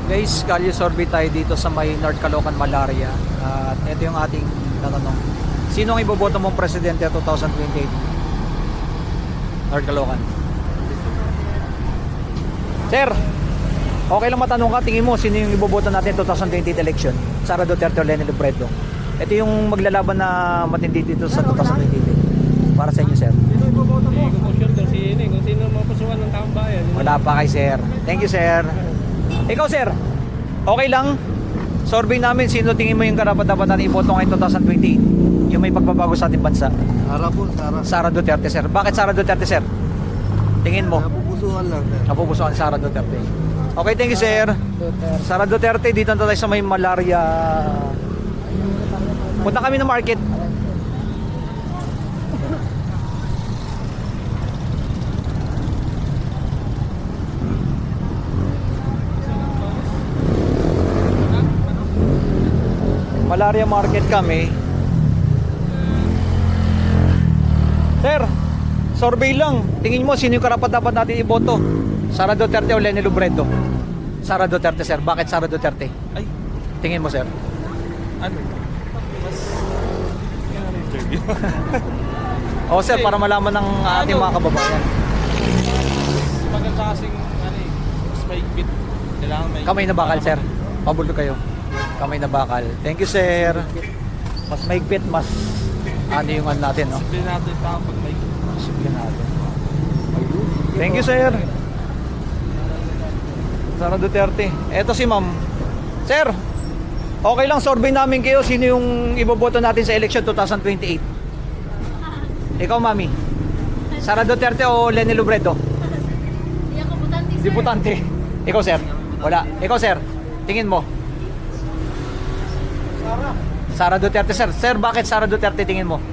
Guys, kalye survey tayo dito sa may North Caloocan, Malaria. At ito yung ating tatanong. Sino ang iboboto mong presidente 2028? North Caloocan. Sir, okay lang matanong ka, tingin mo sino yung iboboto natin 2028 election? Sara Duterte o Leni Robredo? Ito yung maglalaban na matindi dito sa 2028. Para sa inyo, sir. Sino iboboto mo? Kung sure kung sino mapusuan ng taong bayan. Wala pa kay sir. Thank you, sir. Ikaw, sir, okay lang? Survey namin, sino tingin mo yung karapat-dapat natin iboto ngayon 2028? Yung may pagbabago sa ating bansa. Sara po, Sara. Sara Duterte, sir. Bakit Sara Duterte, sir? Tingin mo? Napupusuhan lang. Napupusuan Sara Duterte. Okay, thank you, sir. Sara Duterte, dito na tayo sa may Malaria. Punta kami ng market. Malaria market kami. Sir, survey lang. Tingin mo sino yung karapat-dapat natin iboto? Sara Duterte o Leni Robredo? Sara Duterte, sir. Bakit Sara Duterte? Ay, Tingin mo, sir. ano? Mas... Kaya interview. O, sir, para malaman ng ating mga kababayan. Maganda kasing, mas maigpit. Kailangan may... Kamay na bakal, sir. Pabulo kayo. Kamay na bakal. Thank you, sir. Mas maigpit, mas ano yung ano natin, no? Sabihin natin yung tao pag may... Sabihin natin. Thank you, sir. Sara Duterte. Eto si ma'am. Sir, okay lang survey namin kayo. Sino yung iboboto natin sa election 2028? Ikaw, mami. Sara Duterte o Leni Robredo? Hindi ako butante, sir. Di butante. Ikaw, sir. Wala. Ikaw, sir. Tingin mo. Sara Duterte, sir. Sir, bakit Sara Duterte tingin mo?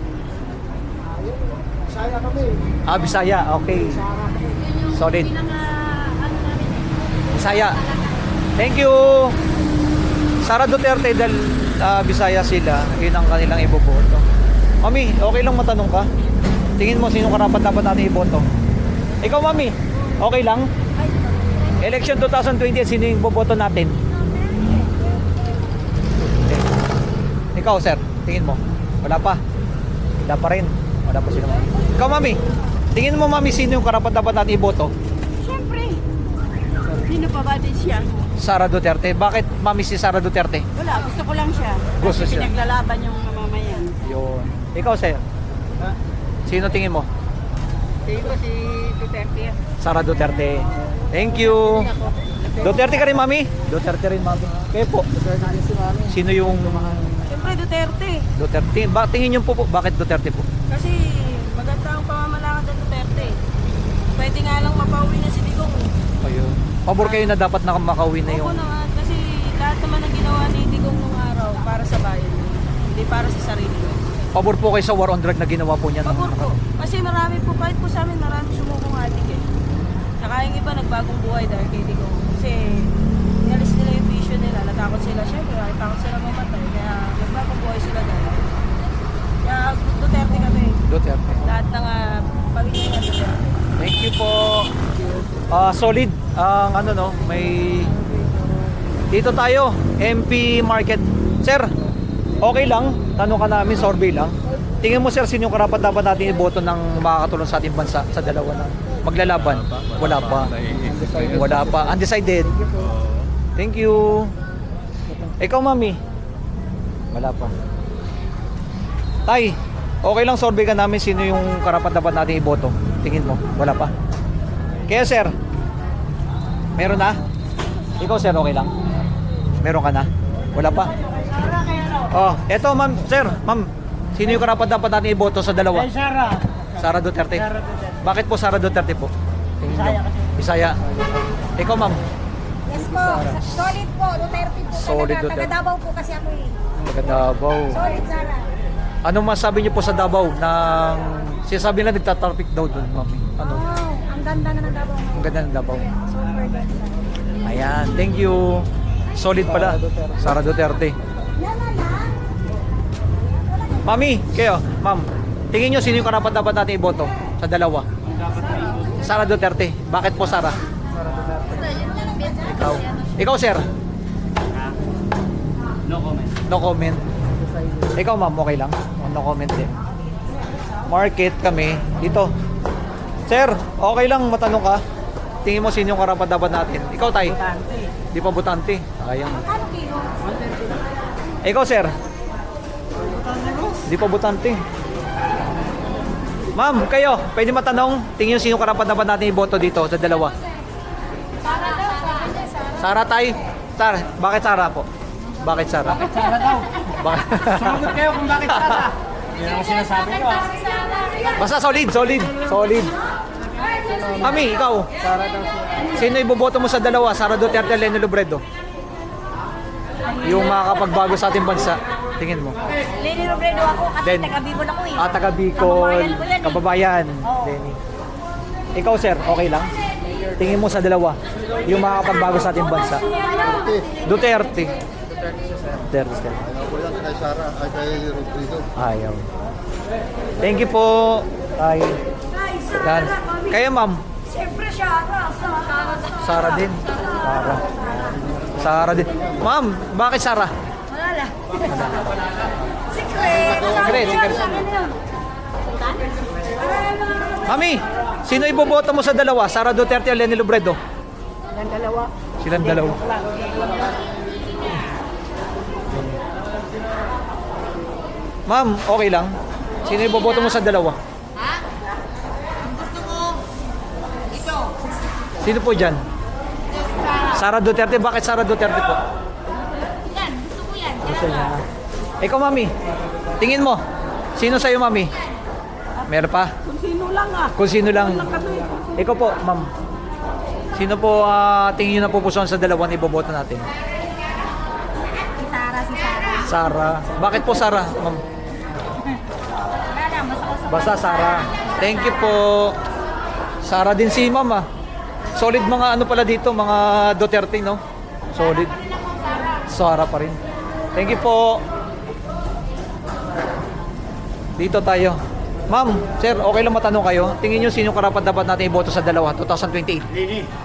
Bisaya kami. Ah, Bisaya. Okay. Yun yung Solid. pinaka, ano namin, Bisaya. Thank you. Sara Duterte dahil Bisaya sila, yun ang kanilang iboboto. Mami, okay lang matanong ka? Tingin mo sino karapat-dapat natin iboto? Ikaw, mami, okay lang? Election 2020, sino yung iboboto natin? Ikaw, sir, tingin mo? Wala pa. Wala pa rin. Wala pa sila. Ikaw, mami, tingin mo, mami, sino yung karapat-dapat natin iboto? Siyempre. Sino pa ba din siya? Sara Duterte. Bakit, mami, si Sara Duterte? Wala, gusto ko lang siya. Gusto Kasi siya. pinaglalaban yung mamamayan. Yun. Ikaw, sir, sino tingin mo? Tingin ko si Duterte. Sara Duterte. Thank you. Duterte ka rin, mami? Duterte rin, mami. Kayo po. Sino yung Siyempre Duterte. Duterte? Tingin niyo po, bakit Duterte po? Kasi maganda ang pamamalakad ng Duterte. Pwede nga lang mapauwi na si Digong. Ayun. Pabor kayo na dapat na makauwi na Oo yung... naman, kasi lahat naman ang ginawa ni Digong nung araw para sa bayan. Hindi para sa sarili ko. Pabor po kayo sa war on drug na ginawa po niya. Pabor po. Kasi marami po, kahit po sa amin, marami sumukong adik eh. Saka yung iba nagbagong buhay dahil kay Digong. Kasi inalis nila yung vision nila, natakot sila. Siyempre, natakot sila mamatay. Kaya nagbagong buhay sila dahil. Kaya Duterte kami. Duterte. Lahat ng pamilya ng Duterte. Thank you po. Solid ang ano no, may dito tayo, MP Market. Sir, okay lang, tanong ka namin, survey lang. Tingin mo, sir, sino yung karapat-dapat natin iboto ng makakatulong sa ating bansa sa dalawa na maglalaban? Wala pa. Wala pa. Undecided. Thank you. Ikaw, mami? Wala pa. Tay, okay lang survey ka namin sino yung karapat-dapat natin iboto. Tingin mo, wala pa. Kaya, sir, meron na? Ikaw, sir, okay lang? Meron ka na? Wala pa? Oh, eto, ma'am, sir, ma'am. Sino yung karapat-dapat natin iboto sa dalawa? Sara. Sara Duterte. Sara Duterte. Bakit po Sara Duterte po? Tingin nyo. Bisaya. Ikaw, ma'am. Yes po, solid po, Duterte po. Solid talaga. Duterte. Taga Davao po kasi ako eh. Taga Davao. Solid Sara. Anong masabi niyo po sa Davao ng sinasabi nila nagtatraffic daw doon, ma'am? Ano? Oh, ang ganda na ng Davao. Ang ganda ng Davao. Super ganda. Ayan, thank you. Solid pala. Sara Duterte. Yan na lang. Mami, kayo, ma'am. Tingin nyo sino yung karapat-dapat natin iboto sa dalawa? Sara Duterte. Bakit po Sara? Ikaw. Ikaw, sir. No comment. No comment. Ikaw ma'am, okay lang? No comment din. Market kami dito. Sir, okay lang matanong ka. Tingin mo sino yung karapat-dapat natin? Ikaw tay? Di pa butante. Sayang. Ano kilo? Ikaw sir? Di pa butante. Ma'am, kayo, pwede matanong? Tingin nyo sino karapat-dapat natin iboto dito sa dalawa? Para daw, sabi niya, Sara. Sara tay? Sara, bakit Sara po? Bakit Sara? Sara daw. Bakit? Sumagot kayo kung bakit Sara. Yan ang sinasabi ko. Basta solid. Mami, ikaw? Sara daw siya. Sino iboboto mo sa dalawa? Sara Duterte o Leni Robredo? Yung makakapagbago sa ating bansa. Tingin mo. Lady Robredo ako kasi Then, taga-Bicol ako eh. Taga Bicol, Kababayan ko yan eh. kababayan. Oo. Lenny. Ikaw sir, okay lang? Tingin mo sa dalawa, yung makakapagbago sa ating bansa. Duterte. Duterte. Kay Sara, ay kay Rodrigo. Ayaw. Thank you po. Ay. Yan. Kaya ma'am, Siyempre Sara. Sara din. Sara din. Ma'am, bakit Sara? Wala lang. Secret. Secret. Mami, sino iboboto mo sa dalawa? Sara Duterte o Leni Robredo? Silang dalawa. Ma'am, okay lang? Sino iboboto mo sa dalawa? Sino po dyan? Sara Duterte. Bakit Sara Duterte po? Yan, gusto ko yan. Gusto niya. Ikaw, mami. Tingin mo. Sino sa'yo, mami? Meron pa? Kung sino lang ah. Kung sino lang. Ikaw po, ma'am. Sino po tingin nyo na pupusuan sa dalawang iboboto natin? Si Sara. Sara. Bakit po Sara, ma'am? Wala lang, Basta Sara. Thank you po. Sara din si ma'am ah. Solid mga ano pala dito, mga Duterte, no? Solid. Sara pa rin. Thank you po. Dito tayo. Ma'am, sir, okay lang matanong kayo. Tingin nyo sino karapat dapat natin iboto sa dalawa, 2028?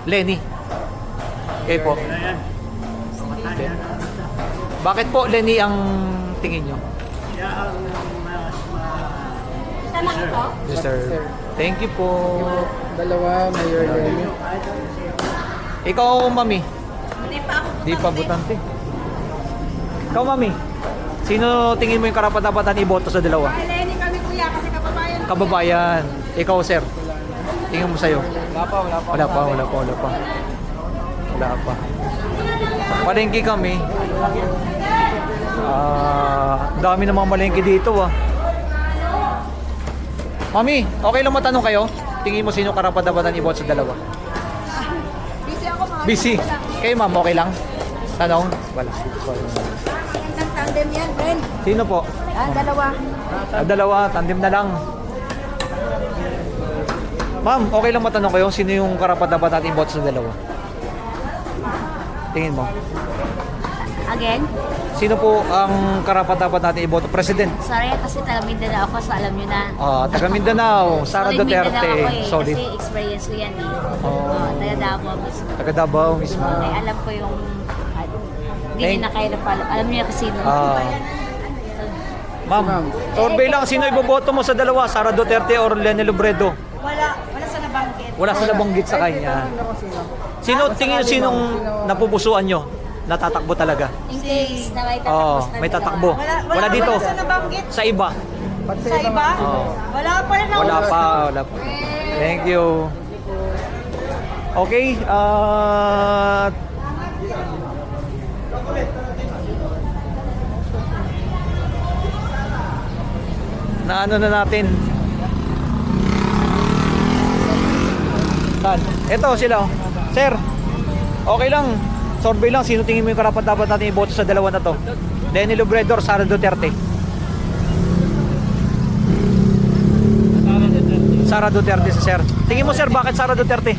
Lenny. Okay po. Okay. Bakit po Lenny ang tingin nyo? Isa lang ito? Yes, sir. Thank you po. Dalawa, Mayor Lenny. Ikaw, mami. Hindi pa ako. Di pa butante. Ikaw, mami. Sino tingin mo yung karapat dapat natin iboto sa dalawa? Lenny kami kuya kasi kababayan. Kababayan. Ikaw, sir. Tingin mo sa'yo. Wala pa. Palengke kami. Dami namang malengke dito ah. Mami, okay lang matanong kayo? Tingin mo sino karapat dapat natin iboto sa dalawa? Busy ako mga. Busy. Kayo ma'am, okay lang? Tanong? Wala. Magandang tandem yan, friend. Sino po? Dalawa. Dalawa, tandem na lang. Ma'am, okay lang matanong kayo, sino yung karapat dapat natin iboto sa dalawa? Tingin mo. Again? Sino po ang karapat dapat natin iboto? President. Sorry kasi taga Mindanao ako, so alam nyo na. Taga Mindanao, Sara Solid Duterte. Mindanao ako eh, Solid. kasi experience ko yan eh. Oh. Taga Davao mismo. Taga Davao mismo. Ay, alam ko yung... Hindi nyo na kayo napala. Alam nyo kasi sino. Ma'am, survey lang, sino iboboto mo sa dalawa? Sara Duterte or Leni Robredo? Wala sa nabanggit. Wala sa nabanggit sa kanya. Sino, tingin nyo sinong napupusuan nyo? Natatakbo talaga? In case na may tatakbo na May tatakbo. Wala dito. Wala sa nabanggit. Sa iba. Sa iba? Oo. Wala pa rin ako. Wala pa. Thank you. Okay, na ano na natin. Saan? Ito sila. Sir, okay lang. Survey lang, sino tingin mo yung karapat dapat natin iboto sa dalawa na to? Leni Robredo or Sara Duterte? Sara Duterte si sir. Tingin mo sir, bakit Sara Duterte?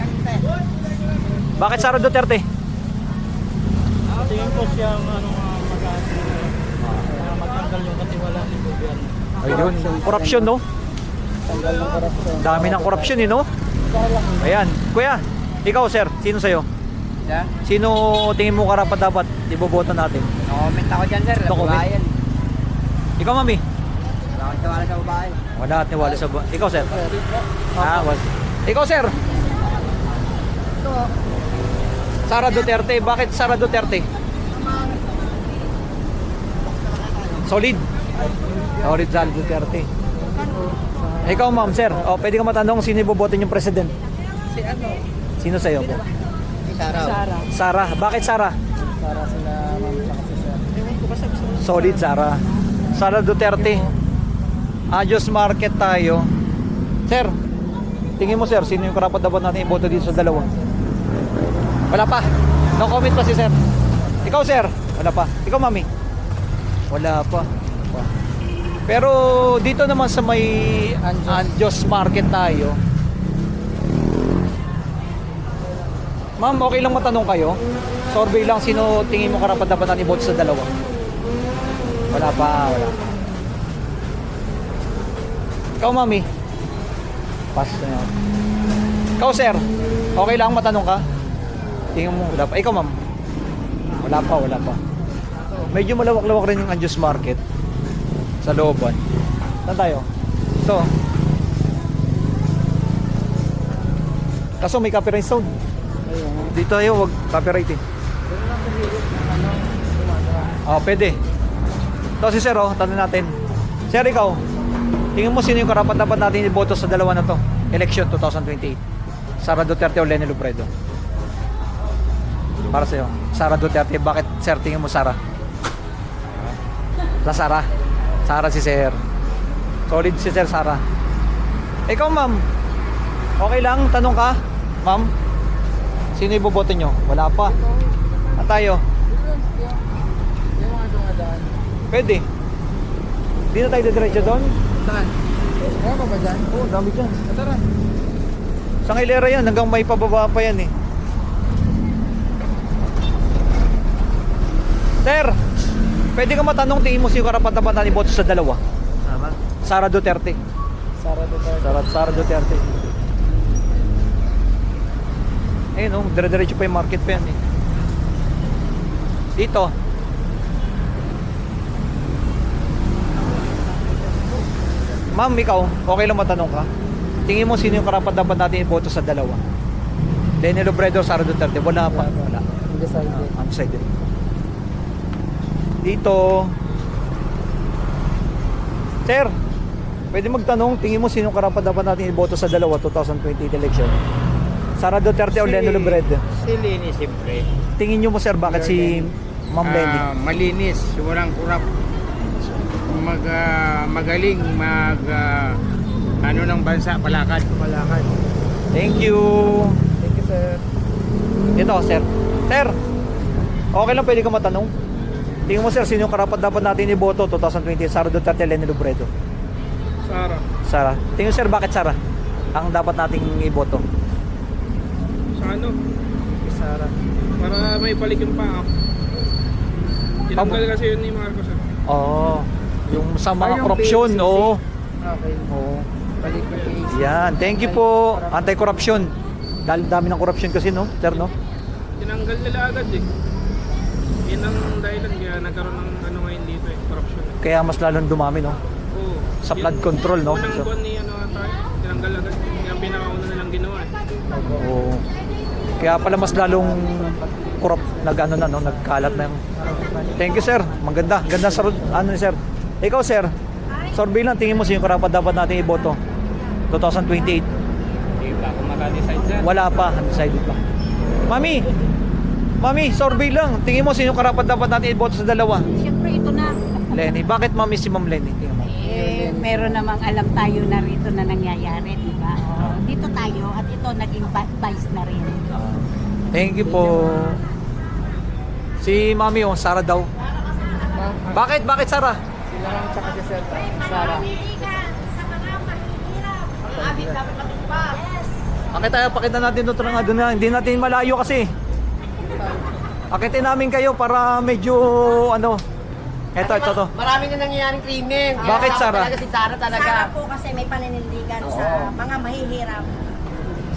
Bakit Sara Duterte? Tingin ko siyang matanggal yung katiwala ng gobyerno. Ayun, korupsyon no? Tanggal ng korupsyon. Dami ng korupsyon eh no? Ayan, kuya, ikaw sir, sino sa'yo? Sir? Sino tingin mo karapat dapat iboboto natin? Comment ako dyan, sir. No comment. Babae yan. Ikaw, Mami? Wala akong tiwala sa babae. Wala at niwala sa ikaw, sir? Ikaw, sir? Sara Duterte. Bakit Sara Duterte? Solid. Solid Sara Duterte. Ikaw, ma'am, sir. O, pwede ka matanong sino ibobotin yung president? Si ano? Sino sa'yo po? Si Sarah. Sara. Bakit Sara? Para sila ma'am sa kasi sir. Ewan ko basta gusto ko. Solid Sara. Sara Duterte. Ayos market tayo. Sir, tingin mo, sir, sino yung karapat dapat natin iboto dito sa dalawa? Wala pa. No comment pa si sir. Ikaw, sir? Wala pa. Ikaw, mami? Wala pa. Pero dito naman sa may Anjos Market tayo. Ma'am, okay lang matanong kayo? Survey lang, sino tingin mo karapat dapat natin iboto sa dalawa? Wala pa, wala pa. Ikaw, mami? Pass na yun. Ikaw, sir? Okay lang matanong ka? Tingin mo, wala pa. Ikaw, ma'am? Wala pa, wala pa. Medyo malawak-lawak rin yung Anjos Market sa looban. Saan tayo? Ito. Kaso may copyright sound. Dito tayo, wag copyright eh. Pwede. Ito si sir, tanong natin. Sir, ikaw, tingin mo sino yung karapat dapat natin iboto sa dalawa na to? Election 2028. Sara Duterte o Leni Robredo? Para sa'yo. Sara Duterte. Bakit, sir, tingin mo Sara? La Sara. Sara si sir. Solid si sir Sara. Ikaw, ma'am. Okay lang? Tanong ka? Ma'am? Sino iboboto nyo? Wala pa. At tayo? Pwede. Di na tayo diretso doon? Saan? Ewan ko ba dyan? Oo, dami dyan. Tara. Sa hilera yan, hanggang may pababa pa yan eh. Sir, pwede ka matanong tingin mo sino karapat-dapat na iboto sa dalawa? Tama. Sara Duterte. Sarah Duterte. Sara Duterte. Ayun oh, dire-diretso pa yung market pa yan eh. Dito. Ma'am, ikaw, okay lang matanong ka? Tingin mo sino yung karapat-dapat natin iboto sa dalawa? Leni Robredo, Sara Duterte. Wala pa. Wala. Undecided. Undecided. Dito. Sir, pwede magtanong, tingin mo sino karapat-dapat natin iboto sa dalawa 2028 election? Sara Duterte o Leni Robredo? Si Leni, siyempre. Tingin nyo mo, sir, bakit si Ma'am Leni? Malinis, walang kurap. Magaling, ano ng bansa, palakad. Thank you. Thank you, sir. Ito, sir. Sir, okay lang pwede ka matanong? Tingin mo, sir, sino yung karapat-dapat natin iboto 2028? Sara Duterte o Leni Robredo? Sara. Sara. Tingin mo, sir, bakit Sara ang dapat nating iboto? Sa ano? Sarah. Para may balik yung paa. Tinanggal kasi yun ni Marcos. Oo. Yung sa mga yung korupsyon, PCC. oo. Okay. Oo. Balik na case. Yan, thank you po. Anti-corruption. Dahil dami ng corruption kasi, no? Sir, no? Tinanggal nila agad eh. Yun ang dahilan kaya nagkaroon ng ano ngayon dito eh, corruption. Kaya mas lalong dumami, no? Oo. Sa flood control, no? Unang So- buwan ni ano tayo, tinanggal agad. Yung pinakauna nilang ginawa eh. Oo. Kaya pala mas lalong corrupt, nag-ano na, no? Nagkalat na yung... Thank you, sir. Maganda. Ganda sa ano ni sir. Ikaw, sir. Survey lang, tingin mo sino karapat-dapat natin iboto 2028. Hindi pa ako makadecide dyan. Wala pa, undecided pa. Mami, survey lang. Tingin mo sino karapat-dapat natin iboto sa dalawa? Siyempre ito na. Lenny. Bakit mami si Ma'am Lenny? Tingnan mo. Meron namang alam tayo na rito na nangyayari, di ba? Dito tayo at ito naging vice na rin. Thank you po. Si Mami, Sara daw. Bakit Sara? Sila lang tsaka si Sir. Sarah. Pakita natin ito nga doon na. Hindi natin malayo kasi. Pakitin namin kayo para medyo ano. Ito to. Marami na nangyayaring krimen. Bakit, Sarah? Talaga si Sarah talaga. Sara po kasi may paninindigan sa mga mahihirap.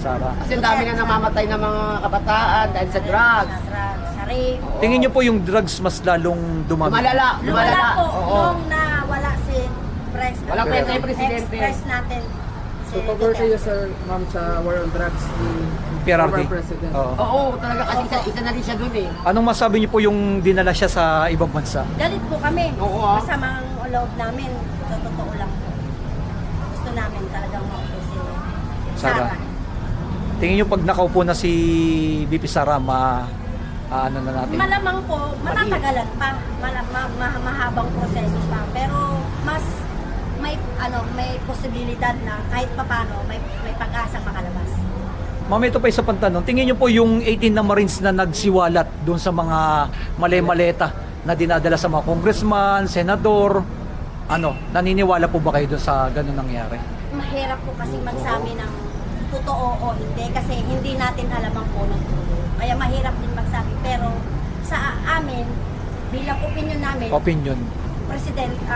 Sara. Kasi ang dami na namamatay ng mga kabataan dahil sa drugs. Sa drugs, sa rape. Tingin niyo po yung drugs mas lalong dumami? Lumalala, Wala lumalala. po, Oo. nung nawala si Pres, Walang presidente. ex-pres natin. So, cover kayo, sir, ma'am, sa war on drugs ni PRRD. former president. Oo. Oo, talaga kasi isa na rin siya dun eh. Anong masabi niyo po yung dinala siya sa ibang bansa? Galit po kami. Oo, ah. Masamang loob namin. Sa totoo lang po. Gusto namin talagang maupo si Sara. Tingin niyo pag nakaupo na si BP Sara, ano na natin? Malamang po, matatagalan pa. Mahabang proseso pa. Pero mas may posibilidad na kahit papano may pag-asang makalabas. Ma'am, ito pa isa pang tanong. Tingin niyo po yung 18 na Marines na nagsiwalat doon sa mga mali-maleta na dinadala sa mga congressman, senador, naniniwala po ba kayo doon sa ganun nangyari? Mahirap po kasi magsabi ng totoo o hindi kasi hindi natin alam ang punot dulo. Kaya mahirap din magsabi. Pero sa amin, bilang opinion namin, Opinion.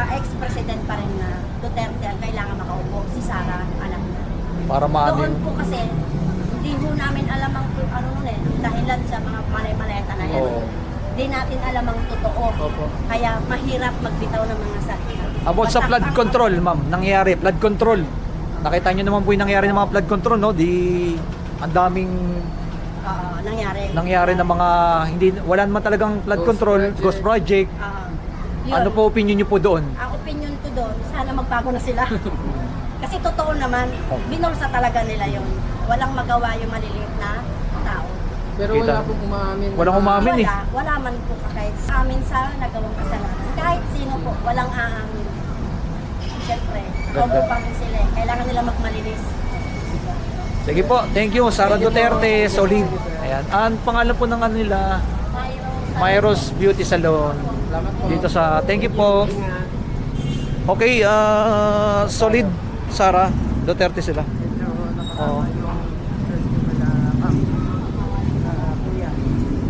ex-president pa rin na Duterte ang kailangan makaupo. Si Sara, anak na. Para maano Doon yung... po kasi, hindi ho namin alam ang dahilan sa mga malay-maleta na yan. Oo. Hindi natin alam ang totoo. Kaya mahirap magbitaw ng mga salita. About sa flood control, ma'am, nangyari, flood control. Nakita niyo naman po yung nangyari ng mga flood control, no? Ang daming nangyari na mga, wala naman talagang flood control, ghost project. Yun. Ano po opinion niyo po doon? Ang opinion ko doon, sana magbago na sila. Kasi totoo naman, binulsa talaga nila yun. Walang magawa yung maliliit na tao. Pero Kita. wala pong umamin. Walang umamin eh. Wala man po kahit sa amin sa nagawang kasalanan. Kahit sino po, walang aamin. Siyempre, robo pa rin sila. Kailangan nila magmalinis. Sige po, thank you, Sara Duterte, solid. Ayan, ang pangalan po ng nila, Myros Beauty Salon. Dito sa, thank you po. Okay, solid, Sara Duterte sila. Oo.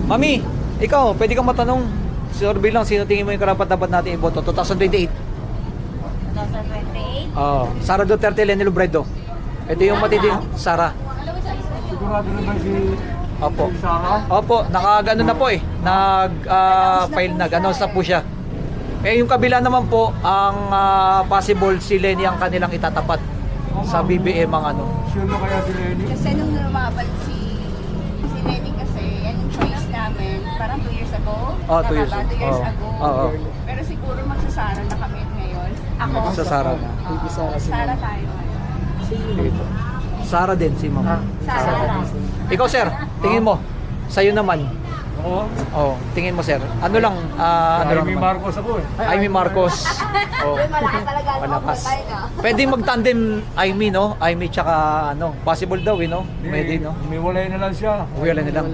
Mami, ikaw, pwede kang matanong. Survey lang, sino tingin mo yung karapat-dapat natin iboto? 2028. 2028. Sara Duterte, Leni Robredo. Ito yung matindi, Sara. Sigurado naman si Opo. Sara. Opo, nag-ano na po eh. Nag-file, nag-announce na po siya. Eh yung kabila naman po, ang possible si Leni ang kanilang itatapat sa BBM ang ano. Sure na kaya si Lenny? Kasi nung lumabal si Lenny kasi, yan yung choice namin, parang 2 years ago. Oh, 2 years Tama ba? ago. 2 years Oo. ago. Oo. Pero siguro magsasara na kami ngayon. Ako. Sa Sara na. Baby Sara si Sara ma'am. tayo. Dito. Sara din si Ma'am. Sara. Ikaw sir, tingin mo. Sa'yo naman. Oo. Oh, tingin mo sir. Ano lang, ano lang Amy naman? Marcos ako eh. Amy Marcos. Oh. Malakas talaga ang Malakas. tayo na. Pwede mag-tandem Amy, no? Amy tsaka ano, possible daw, no? Pwede, no? Umiwalay na lang siya. Wala na lang.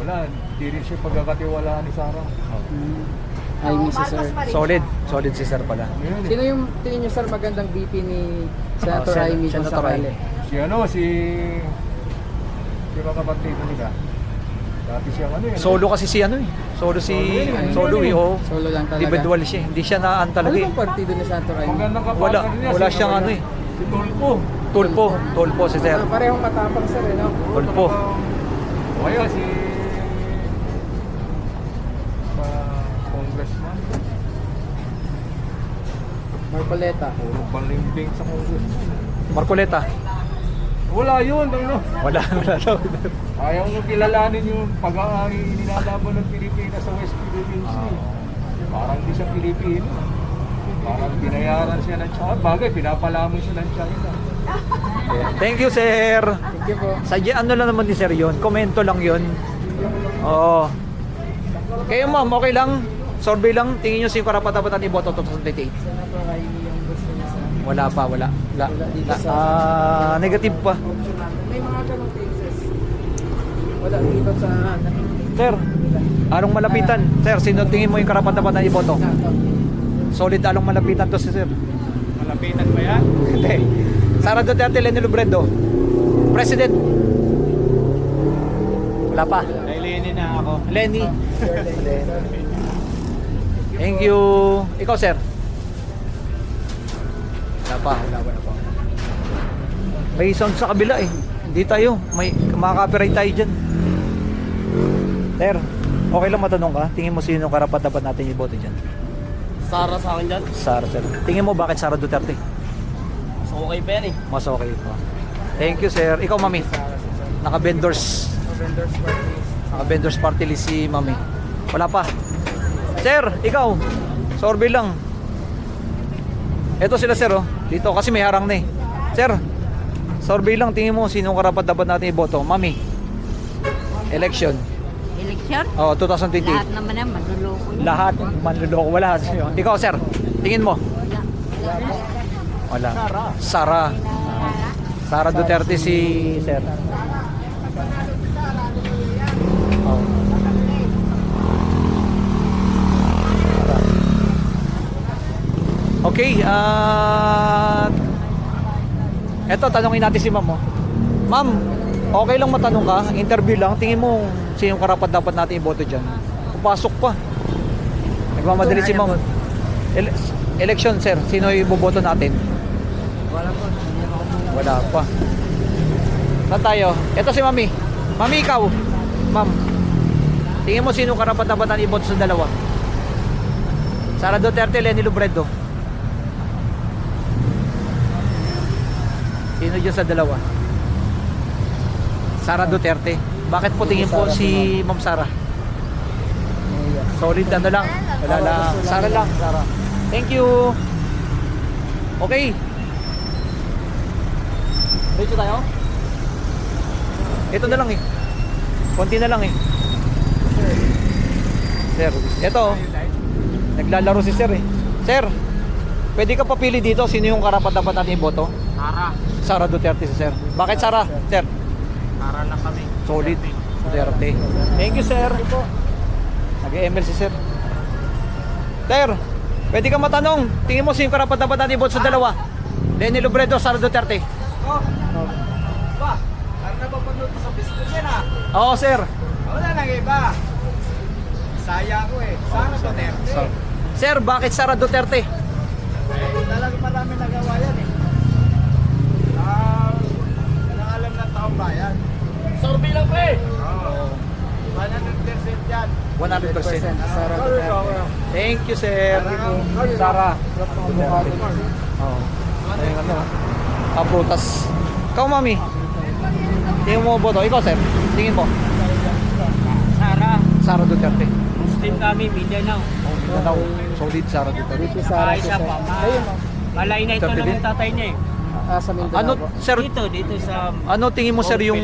Wala, hindi rin siya pagkakatiwalaan ni Sara. Ay, miss si sir. Solid si sir pala. Ngayon eh. Sino yung tingin niyo, sir, magandang VP ni Senator Amy kung Senator sakali? Amy. Si mga kapatid nila. Dati siyang ano eh. Solo kasi si ano eh. Solo eh, oh. Solo lang talaga. Individual siya. Hindi siya naan Ano talaga eh. bang partido ni Senator Amy? Magandang kapatid niya. Wala si siyang Maria. ano eh. Si Tulpo. Tulpo si sir. Parehong matapang, sir, eh, no? Tulpo. O kaya si congressman. Marcoleta. Puro balimbing sa congressman. Marcoleta. Wala yun, ano? Wala daw. Ayaw nyo kilalanin yung nilalaban ng Pilipinas sa West Philippines. Ah. Parang hindi siya Pilipino. Parang binayaran siya ng China. Bagay, pinapalamon siya ng China. Thank you sir. Thank you po. Sadya ano lang naman ni sir yun. Komento lang yun. Oo. Kayo ma'am, okay lang? Survey lang. Tingin nyo sino karapat-dapat iboto 2028. Senator Amy yung gusto niya sa Wala pa. dito sa- Negative pa. optional. May mga ganong cases. Wala dito sa Sir, anong malapitan? Sir, sino tingin mo yung karapat-dapat na iboto? Solid anong malapitan to si sir? Malapitan ba yan? Hindi. Sara Duterte, Leni Robredo. President. Wala pa. Nailinin na ako. Lenny. Thank you. Ikaw, sir. Wala pa. May sound sa kabila eh. Di tayo. May makaka-copyright tayo dyan. Sir, okay lang matanong ka? Tingin mo sino karapat-dapat natin iboto dyan? Sara sa akin dyan. Sara, sir. Tingin mo bakit Sara Duterte? So okay pa yan eh. Mas okay pa. Thank you, sir. Ikaw, mami. Naka-vendors. Vendors party. Naka-vendors party list si mami. Wala pa. Sir, ikaw. Survey lang. Ito sila, sir, oh. Dito, kasi may harang na eh. Sir, survey lang. Tingin mo sino karapat-dapat natin iboto? Mami. Election. Election? Oh, 2028. Lahat naman yan, manluloko yun. Lahat manluloko, wala. Ikaw, sir, tingin mo? Wala. Sara. Sara Duterte si sir. Oh. Okay, eto, tanongin natin si ma'am, oh. Ma'am, okay lang matanong ka, interview lang, tingin mo sino karapat dapat natin iboto dyan? Pupasok pa. Nagmamadali si ma'am. Election, sir, sino iboboto natin? Wala pa. Saan tayo? Ito si mami. Mami, ikaw. Ma'am, tingin mo sino karapat dapat natin iboto sa dalawa? Sara Duterte, Leni Robredo. Sino dyan sa dalawa? Sara Duterte. Bakit po tingin po si Ma'am Sara? Solid ano lang. Wala lang. Sara lang. Sara. Thank you. Okay. Dito tayo? Ito na lang eh. Konti na lang eh. Sir, ito. Naglalaro si Sir eh. Sir, pwede ka papili dito sino yung karapat-dapat natin iboto? Sara Duterte si Sir. Bakit Sara? Sir? Sara lang kami. Solid. Duterte. Thank you, sir. Nag-ML si sir. Sir, pwede ka matanong. Tingin mo sino karapat-dapat natin iboto sa dalawa? Leni Robredo, Sara Duterte. Ba? Ano na ba panood sa Facebook yan ah? Oo, sir. Wala nang iba. Saya ko eh. Sara Duterte. Sir, bakit Sara Duterte? Talagang marami nagawa yan eh. Walang alam ng taong bayan. Survey lang pre! Oo. 100% yan. 100%. Sara Duterte. Thank you, sir. Sara Duterte. Oo. Ayun ano. Prutas. Ikaw, mami. Tingin mo boto. Ikaw, sir. Tingin mo. Sara Duterte. Muslim kami, Mindanao. Mindanao. Solid Sara Duterte. Sara Isa pa, malay na ito Duterte ng din? tatay niya eh. Sa Mindanao. Ano, sir? Dito sa... Ano tingin mo, sir, yung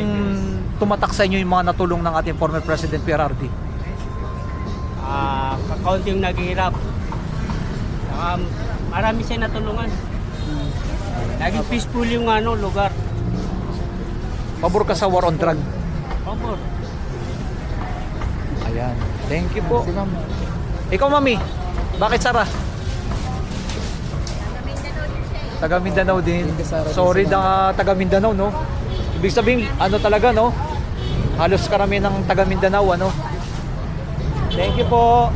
tumatak sa inyo yung mga natulong ng ating former President PRRD? Kakaunting naghihirap. Marami siya natulungan. Naging peaceful yung lugar. Pabor ka sa war on drug? Pabor. Ayan. Thank you po. Ikaw, mami. Bakit Sara? Taga Mindanao din. Sorry na taga Mindanao, no? Ibig sabihin, ano talaga, no? Halos karami ng taga Mindanao, ano? Thank you po.